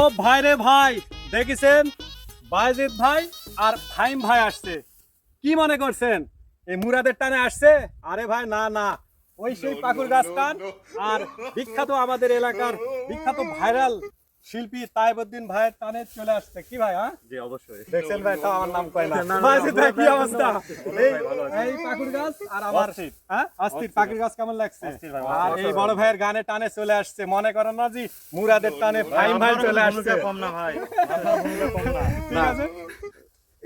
ও ভাই রে ভাই, দেখেছেন বায়েজিদ ভাই আর ফাহিম ভাই আসছে। কি মনে করছেন এই মুরাদের টানে আসছে? আরে ভাই না না, ওই সেই পাকুর গাছ টান আর বিখ্যাত আমাদের এলাকার বিখ্যাত ভাইরাল শিল্পী তাইবউদ্দিন ভাইয়ের টানে চলে আসছে। কি ভাই? হ্যাঁ জি অবশ্যই। দেখছেন ভাই, তাও আমার নাম কয় না। বায়েজিদ ভাই কি অবস্থা? এই পাকুর গাছ আর আমার হ্যাঁ অস্থির পাকুর গাছ কেমন লাগছে? আর এই বড় ভাইয়ের গানে টানে চলে আসছে। মনে করেন না জি মুরাদের টানে ফাহিম ভাই চলে আসছে। কম না ভাই, ঠিক আছে?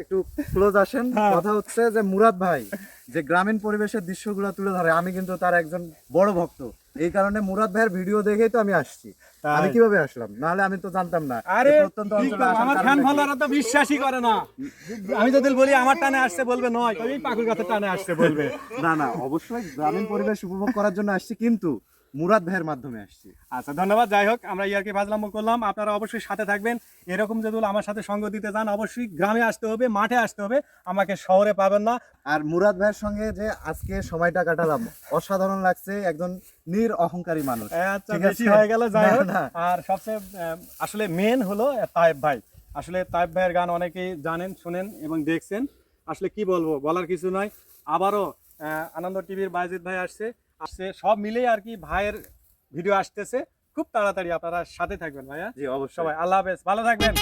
একটু ক্লোজ আসেন। কথা হচ্ছে যে মুরাদ ভাই যে গ্রামীণ পরিবেশের দৃশ্যগুলো তুলে ধরে, আমি কিন্তু তার একজন বড় ভক্ত। এই কারণে মুরাদ ভাইয়ের ভিডিও দেখেই তো আমি আসছি। আমি কিভাবে আসলাম? নাহলে আমি তো জানতাম না। আরে এটা অত্যন্ত কি অঞ্চলে করবো, আসার আমার কারণ ফ্যান কি? ফলোয়াররা তো বিশ্বাসই করে না। আমি যদি বলি আমার টানে আসছে, বলবে নয়, ওই পাকুর গাছের টানে আসছে বলবে। না না, অবশ্যই গ্রামীণ পরিবেশ উপভোগ করার জন্য আসছি, কিন্তু মুরাদ ভাইয়ের মাধ্যমে আসছি। আচ্ছা ধন্যবাদ। যাই হোক, আমরা ইয়ারকি ফাজলামো করলাম, আপনারা অবশ্যই সাথে থাকবেন। এরকম যদি আমার সাথে সঙ্গ দিতে চান, অবশ্যই গ্রামে আসতে হবে, মাঠে আসতে হবে, আমাকে শহরে পাবেন না। আর মুরাদ ভাইয়ের সঙ্গে যে আজকে সময়টা কাটালাম, অসাধারণ লাগছে। একজন অহংকারী মানুষ। আচ্ছা ঠিক বেশি আছে? হয়ে গেল। যাই না, হোক, না। আর সবচেয়ে আসলে মেন হলো তায়েব ভাই। আসলে তায়েব ভাইয়ের গান অনেকেই জানেন, শুনেন এবং দেখছেন। আসলে কি বলবো, বলার কিছু নয়। আবারও আনন্দ টিভির বায়েজিদ ভাই আসছে, সব মিলেই আর কি ভাইয়ের ভিডিও আসতেছে খুব তাড়াতাড়ি। আপনারা সাথে থাকবেন ভাইয়া। জি অবশ্যই। সবাই আল্লাহ হাফেজ, ভালো থাকবেন।